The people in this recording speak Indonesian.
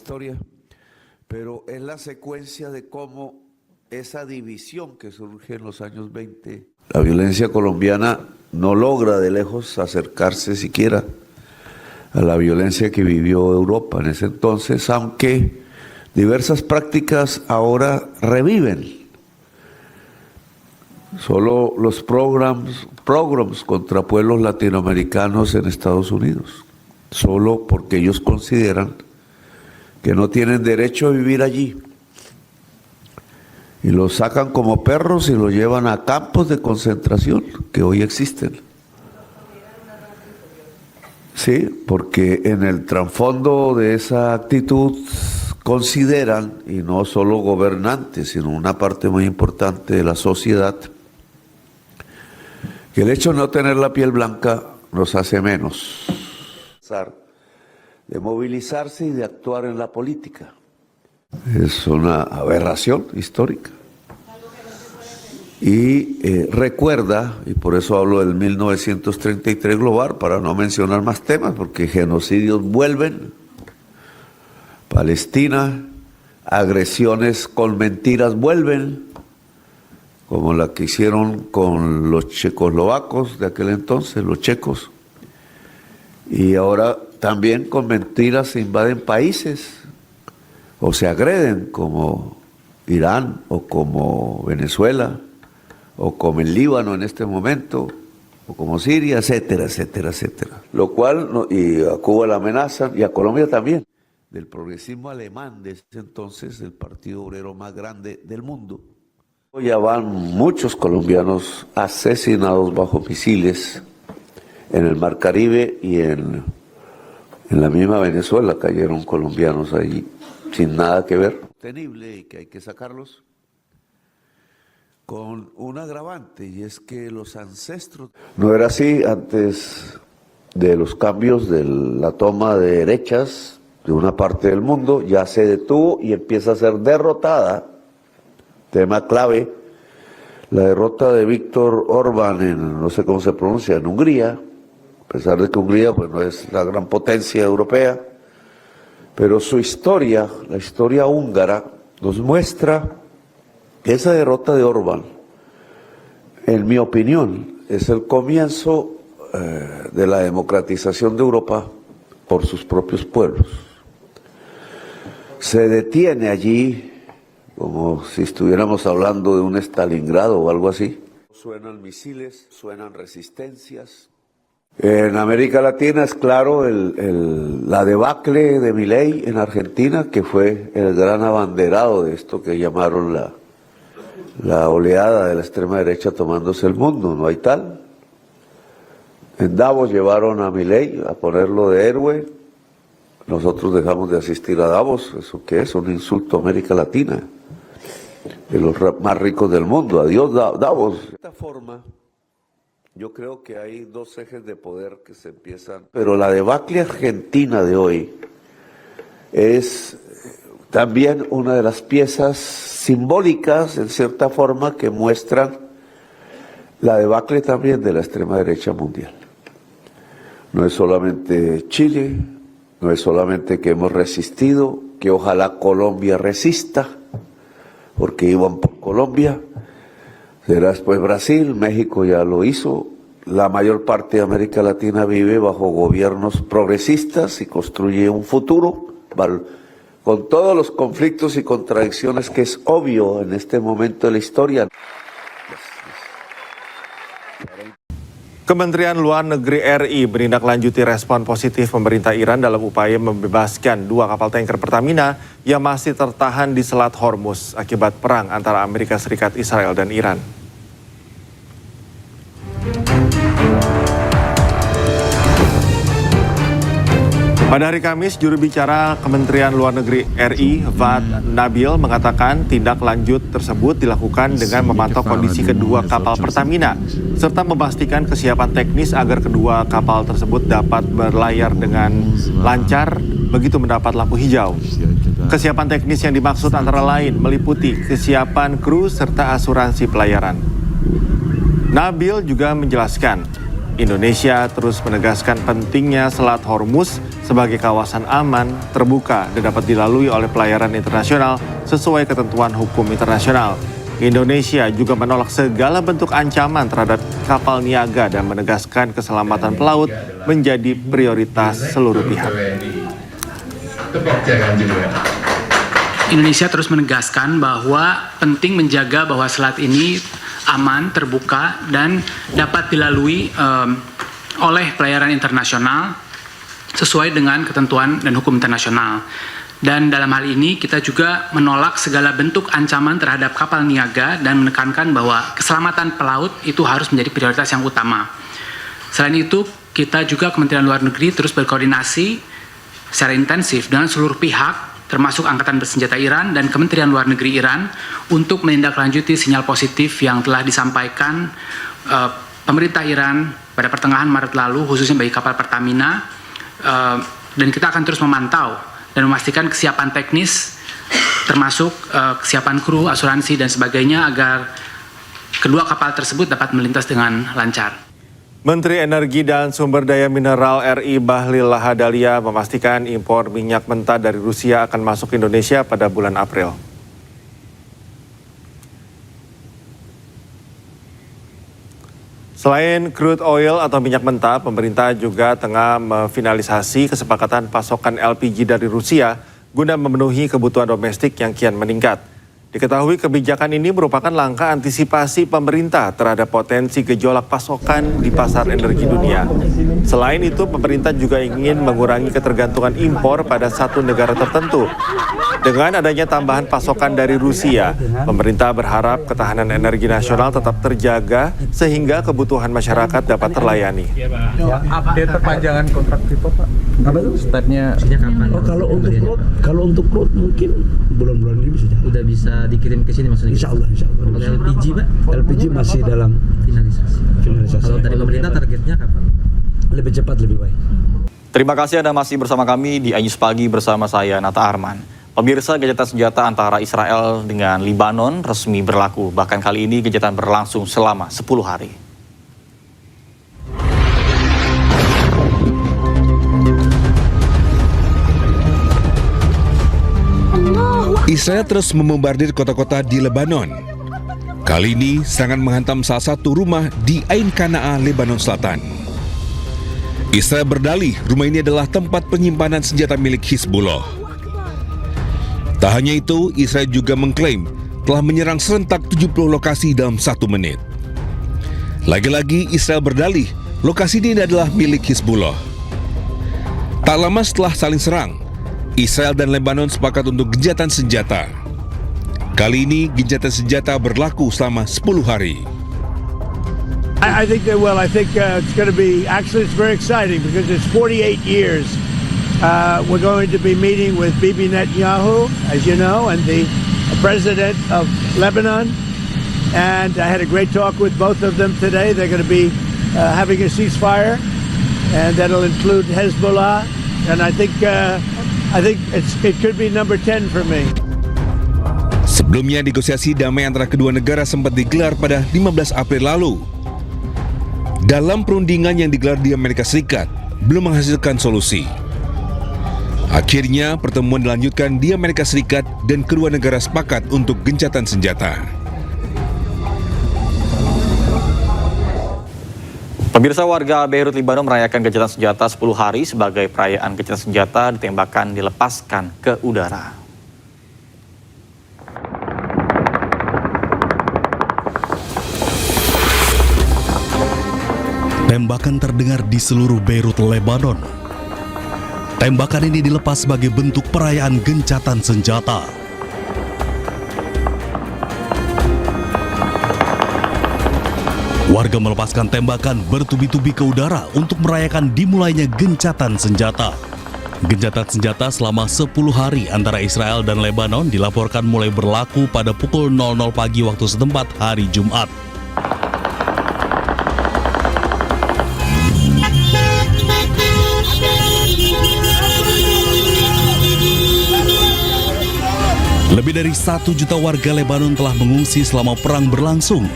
historia, pero es la secuencia de cómo esa división que surge en los años 20, la violencia colombiana no logra de lejos acercarse siquiera a la violencia que vivió Europa en ese entonces, aunque diversas prácticas ahora reviven. Solo los pogroms contra pueblos latinoamericanos en Estados Unidos, solo porque ellos consideran que no tienen derecho a vivir allí. Y los sacan como perros y los llevan a campos de concentración que hoy existen. Sí, porque en el trasfondo de esa actitud consideran, y no solo gobernantes, sino una parte muy importante de la sociedad, que el hecho de no tener la piel blanca nos hace menos, de movilizarse y de actuar en la política. Es una aberración histórica. Y recuerda, y por eso hablo del 1933 global, para no mencionar más temas, porque genocidios vuelven, Palestina, agresiones con mentiras vuelven, como la que hicieron con los checoslovacos de aquel entonces, los checos, y ahora también con mentiras se invaden países o se agreden, como Irán o como Venezuela o como el Líbano en este momento o como Siria, etcétera, etcétera, etcétera. Lo cual, y a Cuba la amenazan y a Colombia también, del progresismo alemán de ese entonces, el partido obrero más grande del mundo. Ya van muchos colombianos asesinados bajo misiles en el Mar Caribe y en la misma Venezuela cayeron colombianos allí sin nada que ver. Tenible y que hay que sacarlos con un agravante, y es que los ancestros... No era así antes de los cambios de la toma de derechas de una parte del mundo, ya se detuvo y empieza a ser derrotada. Tema clave, la derrota de Víctor Orbán en, no sé cómo se pronuncia, en Hungría, a pesar de que Hungría pues no es la gran potencia europea, pero su historia, la historia húngara, nos muestra que esa derrota de Orbán, en mi opinión, es el comienzo de la democratización de Europa por sus propios pueblos. Se detiene allí, como si estuviéramos hablando de un Stalingrado o algo así. Suenan misiles, suenan resistencias. En América Latina es claro la debacle de Milei en Argentina, que fue el gran abanderado de esto que llamaron la oleada de la extrema derecha tomándose el mundo, no hay tal. En Davos llevaron a Milei a ponerlo de héroe. Nosotros dejamos de asistir a Davos. ¿Eso qué es? Un insulto a América Latina, de los más ricos del mundo. Adiós Davos. De esta forma, yo creo que hay dos ejes de poder que se empiezan. Pero la debacle argentina de hoy es también una de las piezas simbólicas, en cierta forma, que muestran la debacle también de la extrema derecha mundial. No es solamente Chile, no es solamente que hemos resistido, que ojalá Colombia resista, porque iban por Colombia, será después Brasil, México ya lo hizo. La mayor parte de América Latina vive bajo gobiernos progresistas y construye un futuro con todos los conflictos y contradicciones que es obvio en este momento de la historia. Kementerian Luar Negeri RI menindaklanjuti respon positif pemerintah Iran dalam upaya membebaskan 2 kapal tanker Pertamina yang masih tertahan di Selat Hormuz akibat perang antara Amerika Serikat, Israel, dan Iran. Pada hari Kamis, juru bicara Kementerian Luar Negeri RI, Vat Nabil, mengatakan tindak lanjut tersebut dilakukan dengan memantau kondisi kedua kapal Pertamina, serta memastikan kesiapan teknis agar kedua kapal tersebut dapat berlayar dengan lancar begitu mendapat lampu hijau. Kesiapan teknis yang dimaksud antara lain meliputi kesiapan kru serta asuransi pelayaran. Nabil juga menjelaskan, Indonesia terus menegaskan pentingnya Selat Hormuz sebagai kawasan aman, terbuka, dan dapat dilalui oleh pelayaran internasional sesuai ketentuan hukum internasional. Indonesia juga menolak segala bentuk ancaman terhadap kapal niaga dan menegaskan keselamatan pelaut menjadi prioritas seluruh pihak. Indonesia terus menegaskan bahwa penting menjaga bahwa selat ini aman, terbuka, dan dapat dilalui oleh pelayaran internasional sesuai dengan ketentuan dan hukum internasional. Dan dalam hal ini kita juga menolak segala bentuk ancaman terhadap kapal niaga dan menekankan bahwa keselamatan pelaut itu harus menjadi prioritas yang utama. Selain itu, kita juga Kementerian Luar Negeri terus berkoordinasi secara intensif dengan seluruh pihak, termasuk Angkatan Bersenjata Iran dan Kementerian Luar Negeri Iran, untuk menindaklanjuti sinyal positif yang telah disampaikan pemerintah Iran pada pertengahan Maret lalu, khususnya bagi kapal Pertamina, dan kita akan terus memantau dan memastikan kesiapan teknis, termasuk kesiapan kru, asuransi, dan sebagainya, agar kedua kapal tersebut dapat melintas dengan lancar. Menteri Energi dan Sumber Daya Mineral RI Bahlil Lahadalia memastikan impor minyak mentah dari Rusia akan masuk Indonesia pada bulan April. Selain crude oil atau minyak mentah, pemerintah juga tengah memfinalisasi kesepakatan pasokan LPG dari Rusia guna memenuhi kebutuhan domestik yang kian meningkat. Diketahui kebijakan ini merupakan langkah antisipasi pemerintah terhadap potensi gejolak pasokan di pasar energi dunia. Selain itu, pemerintah juga ingin mengurangi ketergantungan impor pada satu negara tertentu. Dengan adanya tambahan pasokan dari Rusia, pemerintah berharap ketahanan energi nasional tetap terjaga sehingga kebutuhan masyarakat dapat terlayani. Update perpanjangan kontrak Freeport, Pak. Apa itu? Startnya kapan? Oh, kalau untuk crude mungkin bulan-bulan ini bisa jalan. Udah bisa dikirim ke sini maksudnya? Insya Allah. Kalau LPG, Pak? LPG masih dalam finalisasi. Kalau dari pemerintah targetnya kapan? Lebih cepat, lebih baik. Terima kasih Anda masih bersama kami di iNews Pagi bersama saya Nata Arman. Pemirsa, gencatan senjata antara Israel dengan Lebanon resmi berlaku. Bahkan kali ini gencatan berlangsung selama 10 hari. Israel terus membombardir kota-kota di Lebanon. Kali ini serangan menghantam salah satu rumah di Ain Qana'a, Lebanon Selatan. Israel berdalih rumah ini adalah tempat penyimpanan senjata milik Hizbullah. Tak hanya itu, Israel juga mengklaim telah menyerang serentak 70 lokasi dalam 1 menit. Lagi-lagi Israel berdalih lokasi ini adalah milik Hizbullah. Tak lama setelah saling serang, Israel dan Lebanon sepakat untuk gencatan senjata. Kali ini gencatan senjata berlaku selama 10 hari. I think they will. I think it's going to be, actually it's very exciting because it's 48 years. We're going to be meeting with Bibi Netanyahu, as you know, and the president of Lebanon. And I had a great talk with both of them today. They're going to be having a ceasefire, and that'll include Hezbollah. And I think it could be number 10 for me. Sebelumnya negosiasi damai antara kedua negara sempat digelar pada 15 April lalu. Dalam perundingan yang digelar di Amerika Serikat, belum menghasilkan solusi. Akhirnya pertemuan dilanjutkan di Amerika Serikat dan kedua negara sepakat untuk gencatan senjata. Pemirsa, warga Beirut, Lebanon merayakan gencatan senjata 10 hari sebagai perayaan gencatan senjata ditembakkan dilepaskan ke udara. Tembakan terdengar di seluruh Beirut, Lebanon. Tembakan ini dilepas sebagai bentuk perayaan gencatan senjata. Warga melepaskan tembakan bertubi-tubi ke udara untuk merayakan dimulainya gencatan senjata. Gencatan senjata selama 10 hari antara Israel dan Lebanon dilaporkan mulai berlaku pada pukul 00 pagi waktu setempat hari Jumat. Lebih dari 1 juta warga Lebanon telah mengungsi selama perang berlangsung.